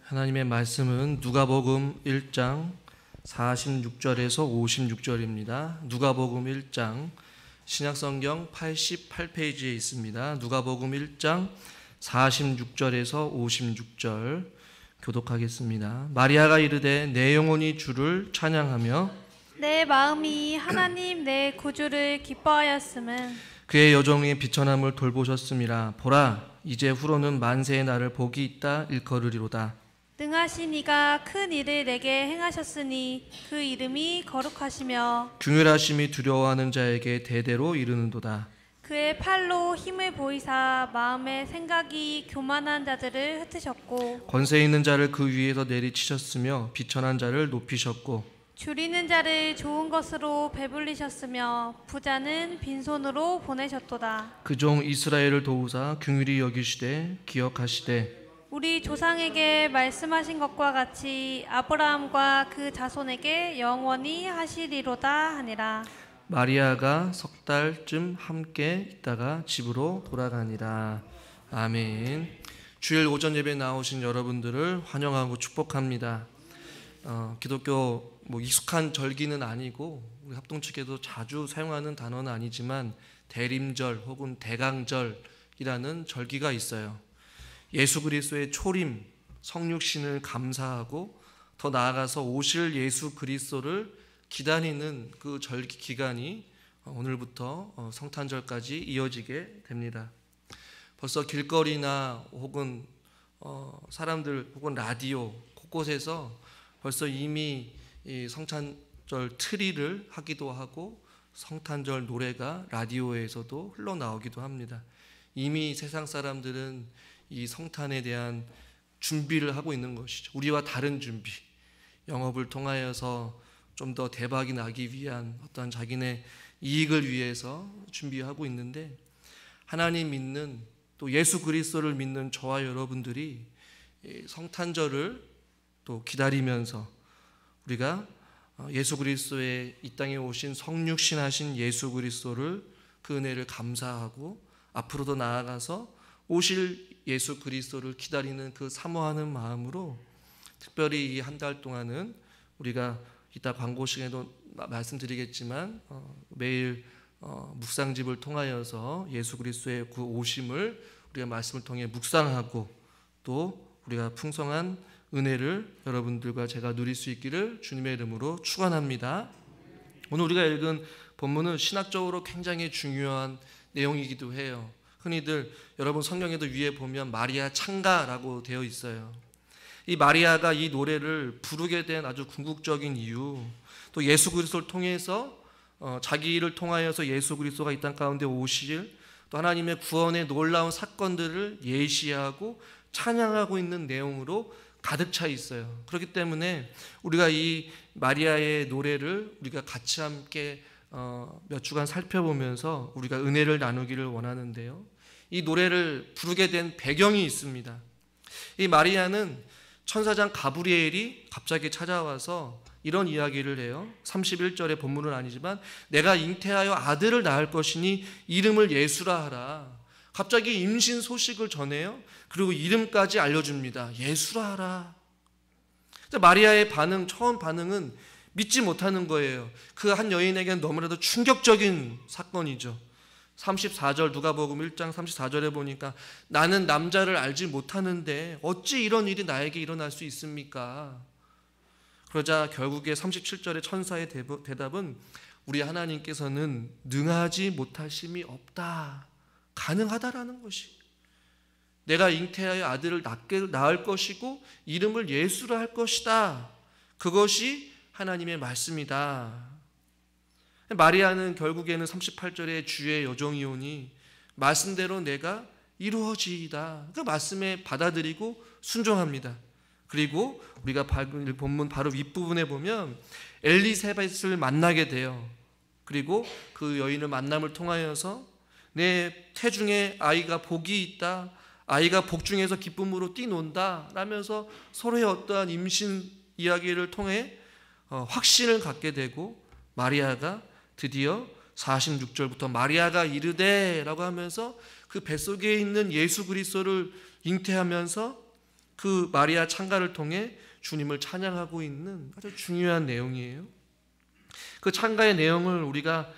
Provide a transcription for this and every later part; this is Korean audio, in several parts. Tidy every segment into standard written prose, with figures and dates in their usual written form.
하나님의 말씀은 누가복음 1장 46절에서 56절입니다. 누가복음 1장 신약성경 88페이지에 있습니다. 누가복음 1장 46절에서 56절 교독하겠습니다. 마리아가 이르되 내 영혼이 주를 찬양하며 내 마음이 하나님 내 구주를 기뻐하였음은 그의 여종의 비천함을 돌보셨음이라. 보라, 이제 후로는 만세의 날을 복이 있다 일컬으리로다. 능하신 이가 큰 일을 내게 행하셨으니 그 이름이 거룩하시며 긍휼하심이 두려워하는 자에게 대대로 이르는도다. 그의 팔로 힘을 보이사 마음의 생각이 교만한 자들을 흩으셨고 권세 있는 자를 그 위에서 내리치셨으며 비천한 자를 높이셨고 줄이는 자를 좋은 것으로 배불리셨으며 부자는 빈손으로 보내셨도다. 그 종 이스라엘을 도우사 긍휼히 여기시되 기억하시되 우리 조상에게 말씀하신 것과 같이 아브라함과 그 자손에게 영원히 하시리로다 하니라. 마리아가 석 달쯤 함께 있다가 집으로 돌아가니라. 아멘. 주일 오전 예배 나오신 여러분들을 환영하고 축복합니다. 기독교 익숙한 절기는 아니고 우리 합동 측에도 자주 사용하는 단어는 아니지만 대림절 혹은 대강절이라는 절기가 있어요. 예수 그리스도의 초림, 성육신을 감사하고 더 나아가서 오실 예수 그리스도를 기다리는 그 절기 기간이 오늘부터 성탄절까지 이어지게 됩니다. 벌써 길거리나 혹은 사람들 혹은 라디오 곳곳에서 벌써 이미 이 성탄절 트리를 하기도 하고 성탄절 노래가 라디오에서도 흘러나오기도 합니다. 이미 세상 사람들은 이 성탄에 대한 준비를 하고 있는 것이죠. 우리와 다른 준비, 영업을 통하여서 좀 더 대박이 나기 위한 어떤 자기네 이익을 위해서 준비하고 있는데, 하나님 믿는 또 예수 그리스도를 믿는 저와 여러분들이 성탄절을 또 기다리면서 우리가 예수 그리스도의 이 땅에 오신 성육신하신 예수 그리스도를 그 은혜를 감사하고 앞으로도 나아가서 오실 예수 그리스도를 기다리는 그 사모하는 마음으로 특별히 이 한 달 동안은 우리가 이따 광고 시간에도 말씀드리겠지만 매일 묵상집을 통하여서 예수 그리스도의 그 오심을 우리가 말씀을 통해 묵상하고 또 우리가 풍성한 은혜를 여러분들과 제가 누릴 수 있기를 주님의 이름으로 축원합니다. 오늘 우리가 읽은 본문은 신학적으로 굉장히 중요한 내용이기도 해요. 흔히들 여러분 성경에도 위에 보면 마리아 창가라고 되어 있어요. 이 마리아가 이 노래를 부르게 된 아주 궁극적인 이유, 또 예수 그리스도를 통해서 자기 일을 통하여서 예수 그리스도가 이 땅 가운데 오실 또 하나님의 구원의 놀라운 사건들을 예시하고 찬양하고 있는 내용으로 가득 차 있어요. 그렇기 때문에 우리가 이 마리아의 노래를 우리가 같이 함께 몇 주간 살펴보면서 우리가 은혜를 나누기를 원하는데요. 이 노래를 부르게 된 배경이 있습니다. 이 마리아는 천사장 가브리엘이 갑자기 찾아와서 이런 이야기를 해요. 31절의 본문은 아니지만 내가 잉태하여 아들을 낳을 것이니 이름을 예수라 하라. 갑자기 임신 소식을 전해요. 그리고 이름까지 알려줍니다. 예수라 하라. 마리아의 처음 반응은 믿지 못하는 거예요. 그 한 여인에게는 너무나도 충격적인 사건이죠. 34절 누가복음 1장 34절에 보니까 나는 남자를 알지 못하는데 어찌 이런 일이 나에게 일어날 수 있습니까? 그러자 결국에 37절의 천사의 대답은 우리 하나님께서는 능하지 못하심이 없다. 가능하다라는 것이. 내가 잉태하여 아들을 낳을 것이고 이름을 예수라 할 것이다. 그것이 하나님의 말씀이다. 마리아는 결국에는 38절에 주의 여종이오니 말씀대로 내가 이루어지이다. 그 말씀에 받아들이고 순종합니다. 그리고 우리가 본문 바로 윗부분에 보면 엘리사벳을 만나게 돼요. 그리고 그 여인을 만남을 통하여서 내 태중에 아이가 복이 있다. 아이가 복중에서 기쁨으로 뛰논다 라면서 서로의 어떠한 임신 이야기를 통해 확신을 갖게 되고 마리아가 드디어 46절부터 마리아가 이르되 라고 하면서 그 뱃속에 있는 예수 그리스도를 잉태하면서 그 마리아 창가를 통해 주님을 찬양하고 있는 아주 중요한 내용이에요. 그 창가의 내용을 우리가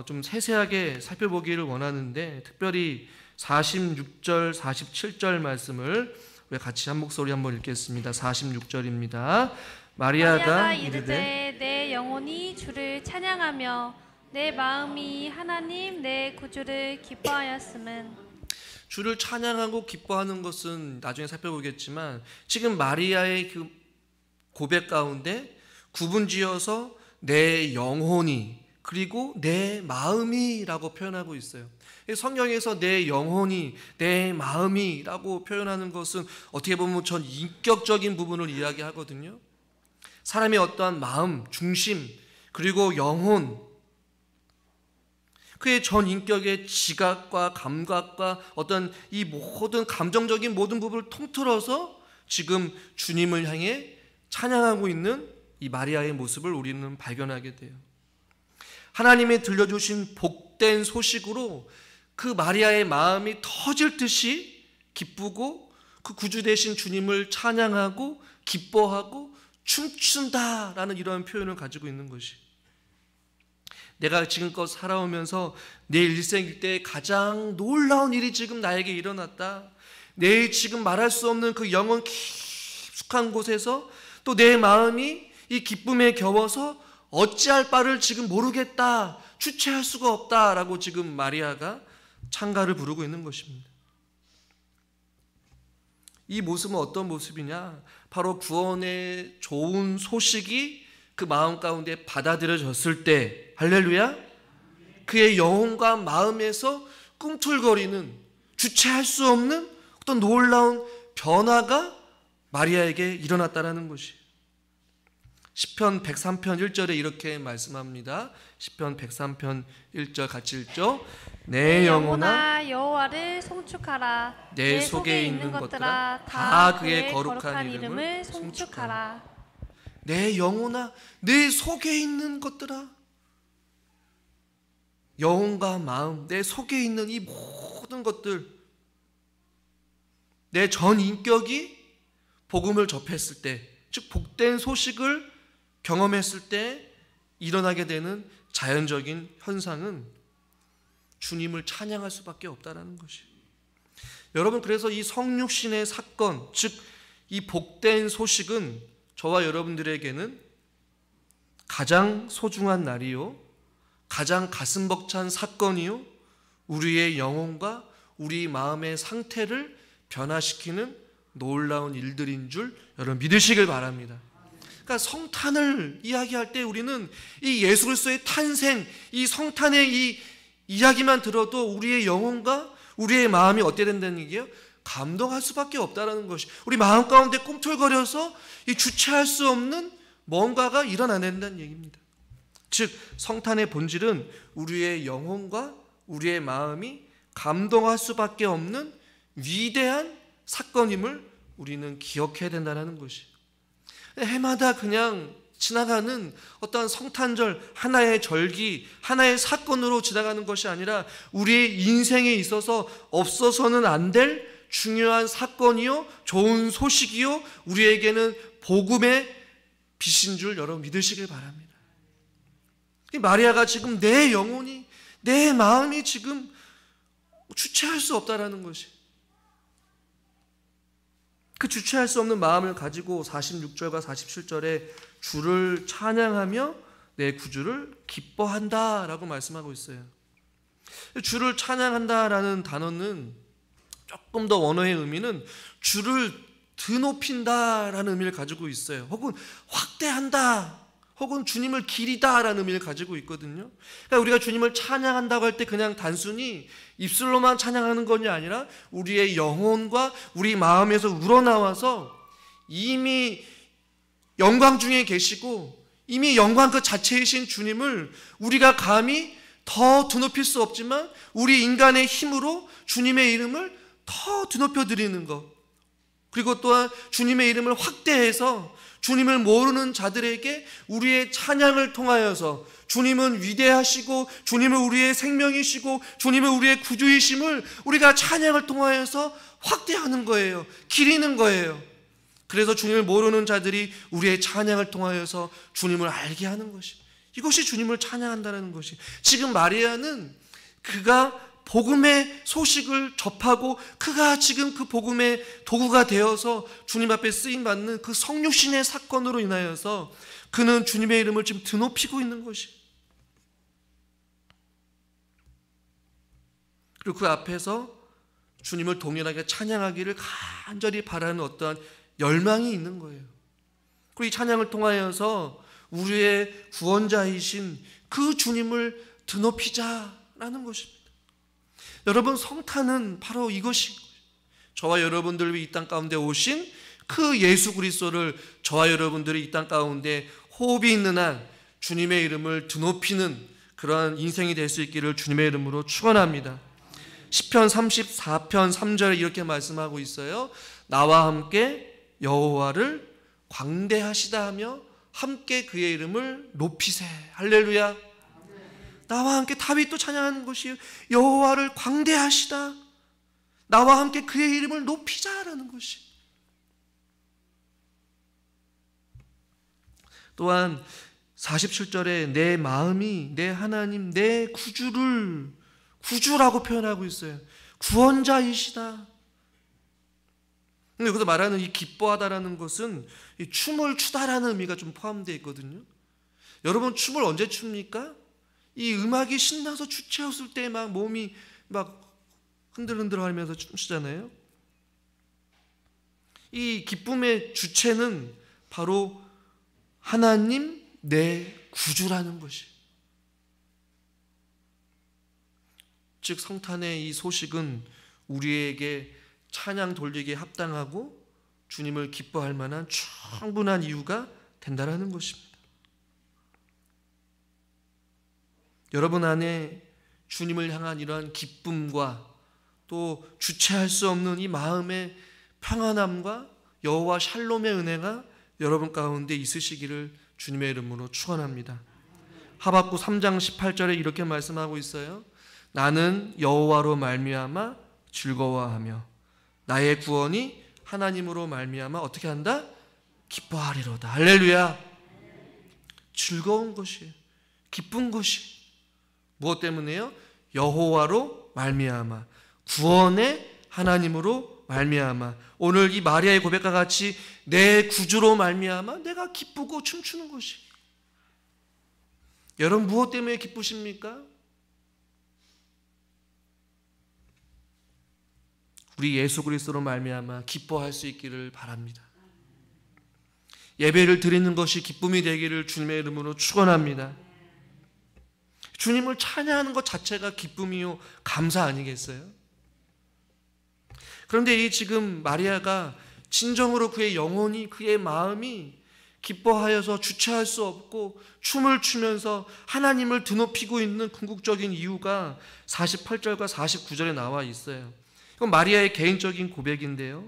좀 세세하게 살펴보기를 원하는데, 특별히 46절, 47절 말씀을 우리 같이 한 목소리 한번 읽겠습니다. 46절입니다. 마리아가 이르되 내 영혼이 주를 찬양하며 내 마음이 하나님 내 구주를 기뻐하였음은. 주를 찬양하고 기뻐하는 것은 나중에 살펴보겠지만, 지금 마리아의 그 고백 가운데 구분지어서 내 영혼이 그리고 내 마음이라고 표현하고 있어요. 성경에서 내 영혼이 내 마음이라고 표현하는 것은 어떻게 보면 전 인격적인 부분을 이야기하거든요. 사람의 어떠한 마음, 중심, 그리고 영혼, 그의 전 인격의 지각과 감각과 어떤 이 모든 감정적인 모든 부분을 통틀어서 지금 주님을 향해 찬양하고 있는 이 마리아의 모습을 우리는 발견하게 돼요. 하나님이 들려주신 복된 소식으로 그 마리아의 마음이 터질 듯이 기쁘고 그 구주 되신 주님을 찬양하고 기뻐하고 춤춘다라는 이런 표현을 가지고 있는 것이, 내가 지금껏 살아오면서 내 일생 일대에 가장 놀라운 일이 지금 나에게 일어났다. 내 지금 말할 수 없는 그 영혼 깊숙한 곳에서 또 내 마음이 이 기쁨에 겨워서 어찌할 바를 지금 모르겠다, 주체할 수가 없다라고 지금 마리아가 찬가를 부르고 있는 것입니다. 이 모습은 어떤 모습이냐? 바로 구원의 좋은 소식이 그 마음 가운데 받아들여졌을 때, 할렐루야, 그의 영혼과 마음에서 꿈틀거리는 주체할 수 없는 어떤 놀라운 변화가 마리아에게 일어났다라는 것이, 시편 103편 1절에 이렇게 말씀합니다. 시편 103편 1절 같이 읽죠. 내 영혼아 여호와를 송축하라. 내 속에 있는 것들아 다 그의 거룩한 이름을 송축하라. 내 영혼아 내 속에 있는 것들아, 영혼과 마음, 내 속에 있는 이 모든 것들, 내 전 인격이 복음을 접했을 때, 즉 복된 소식을 경험했을 때 일어나게 되는 자연적인 현상은 주님을 찬양할 수밖에 없다라는 것이. 여러분, 그래서 이 성육신의 사건, 즉 이 복된 소식은 저와 여러분들에게는 가장 소중한 날이요, 가장 가슴 벅찬 사건이요, 우리의 영혼과 우리 마음의 상태를 변화시키는 놀라운 일들인 줄 여러분 믿으시길 바랍니다. 그러니까 성탄을 이야기할 때 우리는 이 예수 그리스도의 탄생, 이 성탄의 이 이야기만 들어도 우리의 영혼과 우리의 마음이 어떻게 된다는 얘기예요? 감동할 수밖에 없다라는 것이, 우리 마음 가운데 꿈틀거려서 이 주체할 수 없는 뭔가가 일어나낸다는 얘기입니다. 즉 성탄의 본질은 우리의 영혼과 우리의 마음이 감동할 수밖에 없는 위대한 사건임을 우리는 기억해야 된다는 것이, 해마다 그냥 지나가는 어떤 성탄절, 하나의 절기, 하나의 사건으로 지나가는 것이 아니라 우리의 인생에 있어서 없어서는 안 될 중요한 사건이요, 좋은 소식이요, 우리에게는 복음의 빛인 줄 여러분 믿으시길 바랍니다. 마리아가 지금 내 영혼이, 내 마음이 지금 주체할 수 없다라는 것이, 그 주체할 수 없는 마음을 가지고 46절과 47절에 주를 찬양하며 내 구주를 기뻐한다라고 말씀하고 있어요. 주를 찬양한다라는 단어는 조금 더 원어의 의미는 주를 드높인다라는 의미를 가지고 있어요. 혹은 확대한다, 혹은 주님을 기리다라는 의미를 가지고 있거든요. 그러니까 우리가 주님을 찬양한다고 할 때 그냥 단순히 입술로만 찬양하는 것이 아니라 우리의 영혼과 우리 마음에서 우러나와서 이미 영광 중에 계시고 이미 영광 그 자체이신 주님을 우리가 감히 더 드높일 수 없지만 우리 인간의 힘으로 주님의 이름을 더 드높여 드리는 것, 그리고 또한 주님의 이름을 확대해서 주님을 모르는 자들에게 우리의 찬양을 통하여서 주님은 위대하시고 주님은 우리의 생명이시고 주님은 우리의 구주이심을 우리가 찬양을 통하여서 확대하는 거예요. 기리는 거예요. 그래서 주님을 모르는 자들이 우리의 찬양을 통하여서 주님을 알게 하는 것이, 이것이 주님을 찬양한다는 것이. 지금 마리아는 그가 복음의 소식을 접하고 그가 지금 그 복음의 도구가 되어서 주님 앞에 쓰임받는 그 성육신의 사건으로 인하여서 그는 주님의 이름을 지금 드높이고 있는 것이. 그리고 그 앞에서 주님을 동일하게 찬양하기를 간절히 바라는 어떠한 열망이 있는 거예요. 그리고 이 찬양을 통하여서 우리의 구원자이신 그 주님을 드높이자라는 것입니다. 여러분, 성탄은 바로 이것이, 저와 여러분들 이 땅 가운데 오신 그 예수 그리스도를 저와 여러분들이 이 땅 가운데 호흡이 있는 한 주님의 이름을 드높이는 그러한 인생이 될 수 있기를 주님의 이름으로 축원합니다. 시편 34편 3절에 이렇게 말씀하고 있어요. 나와 함께 여호와를 광대하시다 하며 함께 그의 이름을 높이세. 할렐루야. 나와 함께 다윗도 찬양하는 것이 여호와를 광대하시다, 나와 함께 그의 이름을 높이자라는 것이. 또한 47절에 내 마음이 내 하나님 내 구주라고 표현하고 있어요. 구원자이시다. 근데 여기서 말하는 이 기뻐하다라는 것은 이 춤을 추다라는 의미가 좀 포함되어 있거든요. 여러분, 춤을 언제 춥니까? 이 음악이 신나서 주체했을 때 막 몸이 막 흔들흔들 하면서 춤추잖아요. 이 기쁨의 주체는 바로 하나님 내 구주라는 것이. 즉 성탄의 이 소식은 우리에게 찬양 돌리기에 합당하고 주님을 기뻐할 만한 충분한 이유가 된다라는 것입니다. 여러분 안에 주님을 향한 이러한 기쁨과 또 주체할 수 없는 이 마음의 평안함과 여호와 샬롬의 은혜가 여러분 가운데 있으시기를 주님의 이름으로 축원합니다. 하박국 3장 18절에 이렇게 말씀하고 있어요. 나는 여호와로 말미암아 즐거워하며 나의 구원이 하나님으로 말미암아 어떻게 한다? 기뻐하리로다. 할렐루야. 즐거운 것이, 기쁜 것이 무엇 때문에요? 여호와로 말미암아, 구원의 하나님으로 말미암아. 오늘 이 마리아의 고백과 같이 내 구주로 말미암아 내가 기쁘고 춤추는 것이. 여러분, 무엇 때문에 기쁘십니까? 우리 예수 그리스도로 말미암아 기뻐할 수 있기를 바랍니다. 예배를 드리는 것이 기쁨이 되기를 주님의 이름으로 축원합니다. 주님을 찬양하는 것 자체가 기쁨이요 감사 아니겠어요? 그런데 이 지금 마리아가 진정으로 그의 영혼이, 그의 마음이 기뻐하여서 주체할 수 없고 춤을 추면서 하나님을 드높이고 있는 궁극적인 이유가 48절과 49절에 나와 있어요. 이건 마리아의 개인적인 고백인데요.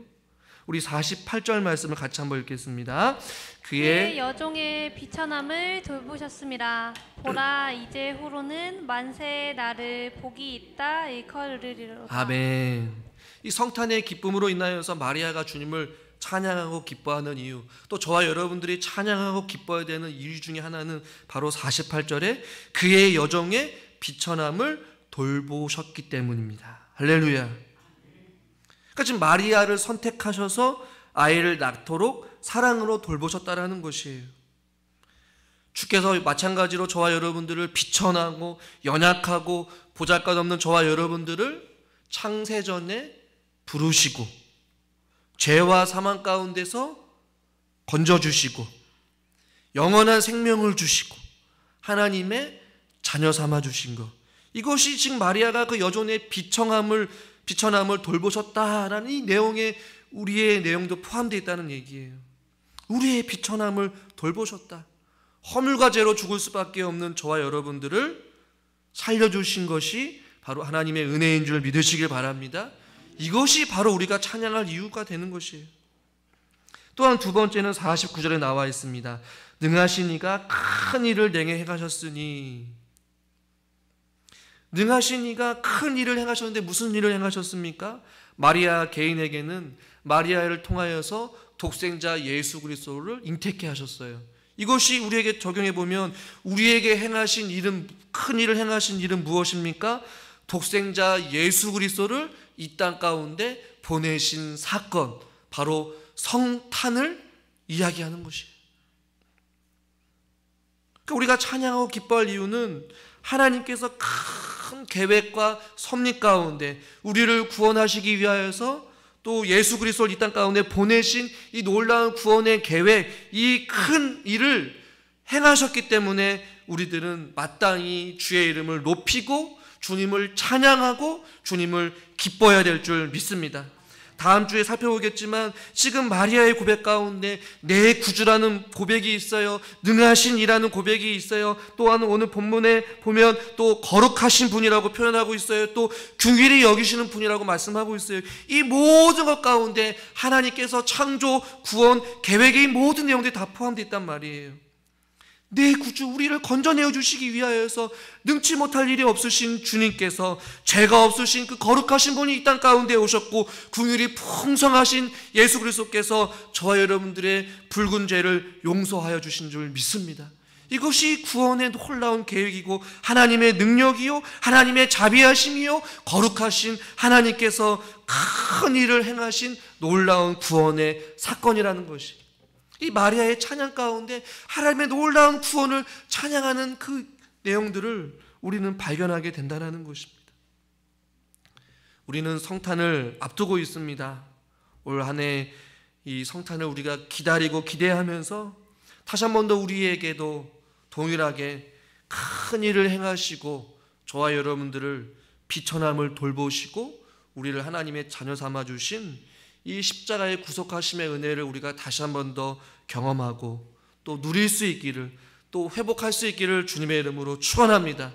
우리 48절 말씀을 같이 한번 읽겠습니다. 그의 여종의 비천함을 돌보셨습니다. 보라, 이제 후로는 만세의 날을 복이 있다 일컬으리로다. 아멘. 이 성탄의 기쁨으로 인하여서 마리아가 주님을 찬양하고 기뻐하는 이유, 또 저와 여러분들이 찬양하고 기뻐해야 되는 이유 중에 하나는 바로 48절에 그의 여종의 비천함을 돌보셨기 때문입니다. 할렐루야. 그러니까 지금 마리아를 선택하셔서 아이를 낳도록 사랑으로 돌보셨다라는 것이에요. 주께서 마찬가지로 저와 여러분들을 비천하고 연약하고 보잘것없는 저와 여러분들을 창세전에 부르시고 죄와 사망 가운데서 건져주시고 영원한 생명을 주시고 하나님의 자녀 삼아 주신 것, 이것이 지금 마리아가 그 여종의 비천함을 돌보셨다라는 이 내용에 우리의 내용도 포함되어 있다는 얘기예요. 우리의 비천함을 돌보셨다. 허물과 죄로 죽을 수밖에 없는 저와 여러분들을 살려주신 것이 바로 하나님의 은혜인 줄 믿으시길 바랍니다. 이것이 바로 우리가 찬양할 이유가 되는 것이에요. 또한 두 번째는 49절에 나와 있습니다. 능하신 이가 큰 일을 내게 행하셨으니. 능하신 이가 큰 일을 행하셨는데 무슨 일을 행하셨습니까? 마리아 개인에게는 마리아를 통하여서 독생자 예수 그리스도를 잉태케 하셨어요. 이것이 우리에게 적용해 보면 우리에게 행하신 일은, 큰 일을 행하신 일은 무엇입니까? 독생자 예수 그리스도를 이 땅 가운데 보내신 사건, 바로 성탄을 이야기하는 것이에요. 우리가 찬양하고 기뻐할 이유는 하나님께서 큰 계획과 섭리 가운데 우리를 구원하시기 위하여서 또 예수 그리스도를 이 땅 가운데 보내신 이 놀라운 구원의 계획, 이 큰 일을 행하셨기 때문에 우리들은 마땅히 주의 이름을 높이고 주님을 찬양하고 주님을 기뻐해야 될 줄 믿습니다. 다음 주에 살펴보겠지만 지금 마리아의 고백 가운데 내 구주라는 고백이 있어요. 능하신 이라는 고백이 있어요. 또한 오늘 본문에 보면 또 거룩하신 분이라고 표현하고 있어요. 또 긍휼히 여기시는 분이라고 말씀하고 있어요. 이 모든 것 가운데 하나님께서 창조, 구원, 계획의 모든 내용들이 다 포함되어 있단 말이에요. 내 구주, 우리를 건져내어 주시기 위하여서 능치 못할 일이 없으신 주님께서, 죄가 없으신 그 거룩하신 분이 이 땅 가운데 오셨고 긍휼이 풍성하신 예수 그리스도께서 저와 여러분들의 붉은 죄를 용서하여 주신 줄 믿습니다. 이것이 구원의 놀라운 계획이고 하나님의 능력이요, 하나님의 자비하심이요, 거룩하신 하나님께서 큰 일을 행하신 놀라운 구원의 사건이라는 것이, 이 마리아의 찬양 가운데 하나님의 놀라운 구원을 찬양하는 그 내용들을 우리는 발견하게 된다는 것입니다. 우리는 성탄을 앞두고 있습니다. 올 한 해 이 성탄을 우리가 기다리고 기대하면서 다시 한 번 더 우리에게도 동일하게 큰 일을 행하시고 저와 여러분들을 비천함을 돌보시고 우리를 하나님의 자녀 삼아 주신 이 십자가의 구속하심의 은혜를 우리가 다시 한 번 더 경험하고 또 누릴 수 있기를, 또 회복할 수 있기를 주님의 이름으로 축원합니다.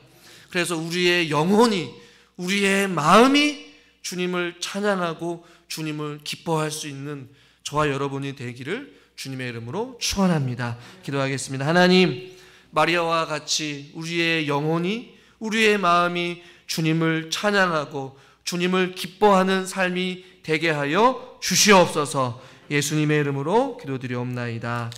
그래서 우리의 영혼이, 우리의 마음이 주님을 찬양하고 주님을 기뻐할 수 있는 저와 여러분이 되기를 주님의 이름으로 축원합니다. 기도하겠습니다. 하나님, 마리아와 같이 우리의 영혼이, 우리의 마음이 주님을 찬양하고 주님을 기뻐하는 삶이 되게 하여 주시옵소서. 예수님의 이름으로 기도드리옵나이다.